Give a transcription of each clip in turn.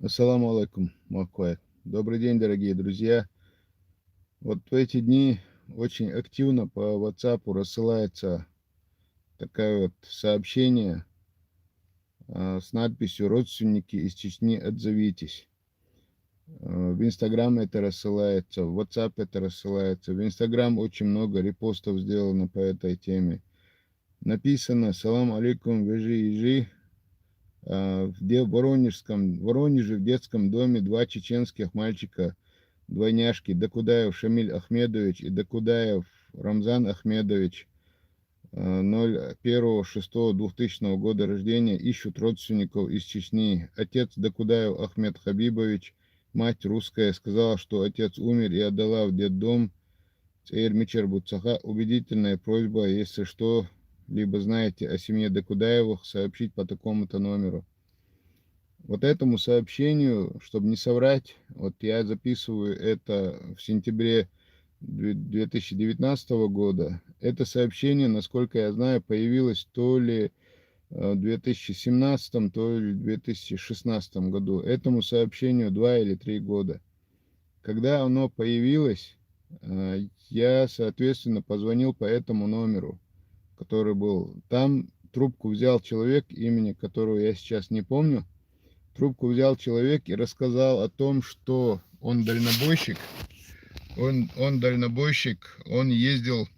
Ассаламу алейкум, Маквай. Добрый день, дорогие друзья. Вот в эти дни очень активно по WhatsApp рассылается такое вот сообщение с надписью «Родственники из Чечни, отзовитесь». В Инстаграм это рассылается, в WhatsApp это рассылается. В Инстаграм очень много репостов сделано по этой теме. Написано «Салам алейкум, вежи ежи». В Воронеже в детском доме два чеченских мальчика, двойняшки, Докудаев Шамиль Ахмедович и Докудаев Рамзан Ахмедович, 01.06.2000 года рождения, ищут родственников из Чечни. Отец Докудаев Ахмед Хабибович, мать русская, сказала, что отец умер и отдала в детдом. Цейр Мичер Буцаха. Убедительная просьба, если что, либо знаете о семье Докудаевых, сообщить по такому-то номеру. Вот этому сообщению, чтобы не соврать, вот я записываю это в сентябре 2019 года. Это сообщение, насколько я знаю, появилось то ли в 2017, то ли в 2016 году. Этому сообщению 2 или 3 года. Когда оно появилось, я, соответственно, позвонил по этому номеру, который был. Там трубку взял человек, имени которого я сейчас не помню. Трубку взял человек и рассказал о том, что он дальнобойщик. Он дальнобойщик, он ездил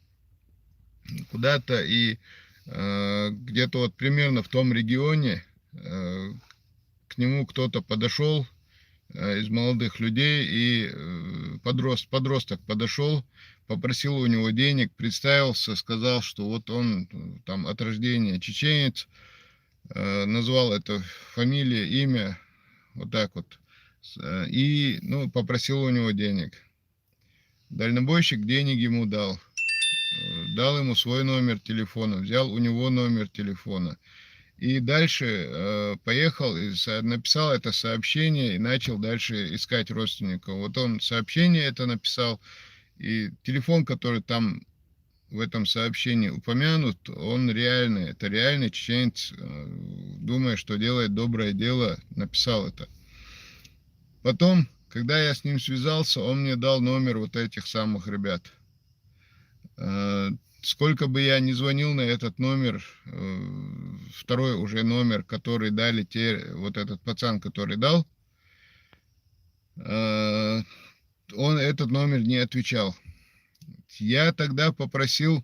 куда-то и где-то вот примерно в том регионе к нему кто-то подошел из молодых людей, и подросток подошел, попросил у него денег, представился, сказал, что вот он там от рождения чеченец, назвал это фамилия, имя, вот так вот, и ну, попросил у него денег. Дальнобойщик денег ему дал. Дал ему свой номер телефона, взял у него номер телефона. И дальше поехал, и написал это сообщение и начал дальше искать родственников. Вот он сообщение это написал, и телефон, который там в этом сообщении упомянут, он реальный. Это реальный чеченец, думая, что делает доброе дело, написал это. Потом, когда я с ним связался, он мне дал номер вот этих самых ребят. Сколько бы я ни звонил на этот номер, второй уже номер, который дали вот этот пацан, который дал, он этот номер не отвечал. Я тогда попросил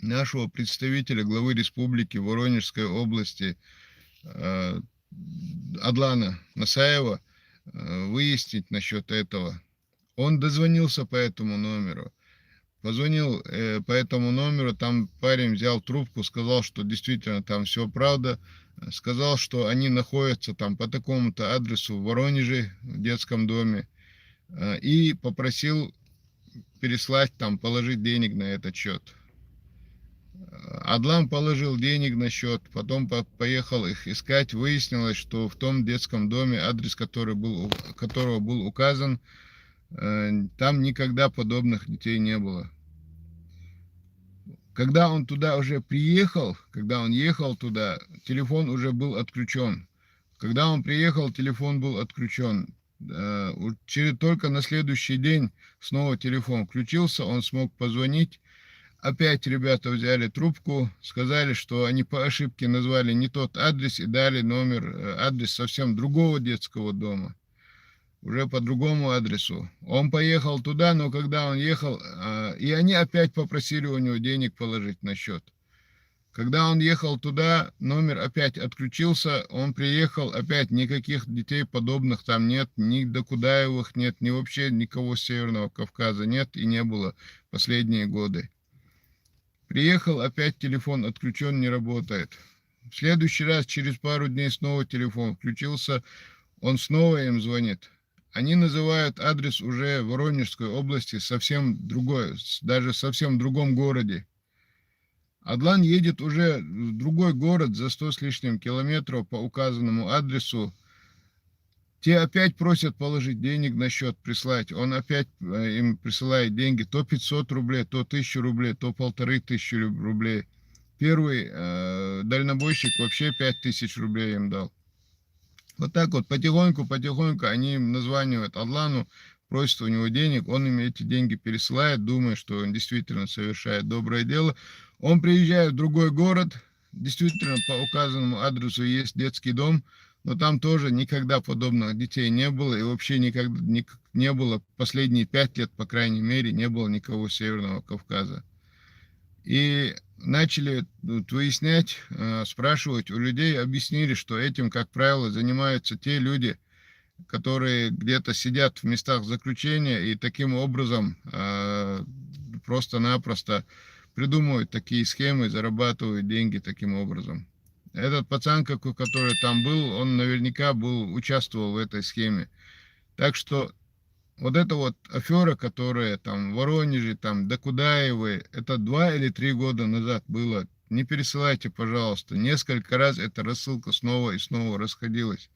нашего представителя главы республики Воронежской области Адлана Насаева выяснить насчет этого. Он дозвонился по этому номеру. Позвонил по этому номеру, там парень взял трубку, сказал, что действительно там все правда. Сказал, что они находятся там по такому-то адресу в Воронеже, в детском доме. И попросил переслать там, положить денег на этот счет. Адлан положил денег на счет, потом поехал их искать. Выяснилось, что в том детском доме, адрес которого был указан, там никогда подобных детей не было. Когда он туда уже приехал, когда он ехал туда, телефон уже был отключен. Когда он приехал, телефон был отключен. Только на следующий день снова телефон включился, он смог позвонить. Опять ребята взяли трубку, сказали, что они по ошибке назвали не тот адрес и дали адрес совсем другого детского дома. Уже по другому адресу. Он поехал туда, но когда он ехал, и они опять попросили у него денег положить на счет. Когда он ехал туда, номер опять отключился, он приехал, опять никаких детей подобных там нет, ни Докудаевых нет, ни вообще никого с Северного Кавказа нет и не было последние годы. Приехал, опять телефон отключен, не работает. В следующий раз, через пару дней, снова телефон включился, он снова им звонит. Они называют адрес уже в Воронежской области совсем другой, даже совсем в другом городе. Адлан едет уже в другой город за 100 с лишним километров по указанному адресу. Те опять просят положить денег на счет, прислать. Он опять им присылает деньги, то 500 рублей, то 1000 рублей, то 1500 рублей. Первый дальнобойщик вообще 5000 рублей им дал. Вот так вот потихоньку они названивают Аллану, просят у него денег, он им эти деньги пересылает, думая, что он действительно совершает доброе дело. Он приезжает в другой город, действительно по указанному адресу есть детский дом, но там тоже никогда подобных детей не было, и вообще никогда не было, последние 5 лет, по крайней мере, не было никого с Северного Кавказа. И начали выяснять, спрашивать у людей, объяснили, что этим, как правило, занимаются те люди, которые где-то сидят в местах заключения и таким образом просто-напросто придумывают такие схемы, зарабатывают деньги таким образом. Этот пацан, который там был, он наверняка участвовал в этой схеме. Так что вот эта вот афера, которая там в Воронеже, там Докудаевой, это 2 или 3 года назад было. Не пересылайте, пожалуйста. Несколько раз эта рассылка снова и снова расходилась.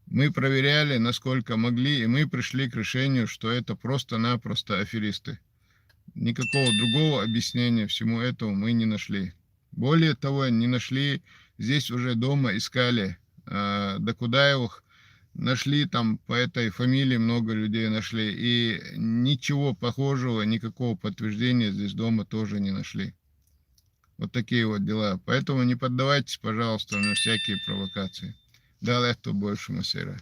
Мы проверяли, насколько могли, и мы пришли к решению, что это просто-напросто аферисты. Никакого другого объяснения всему этому мы не нашли. Более того, не нашли, здесь уже дома искали Докудаевых, нашли там по этой фамилии, много людей нашли, и ничего похожего, никакого подтверждения здесь дома тоже не нашли. Вот такие вот дела. Поэтому не поддавайтесь, пожалуйста, на всякие провокации. Дал это больше масера.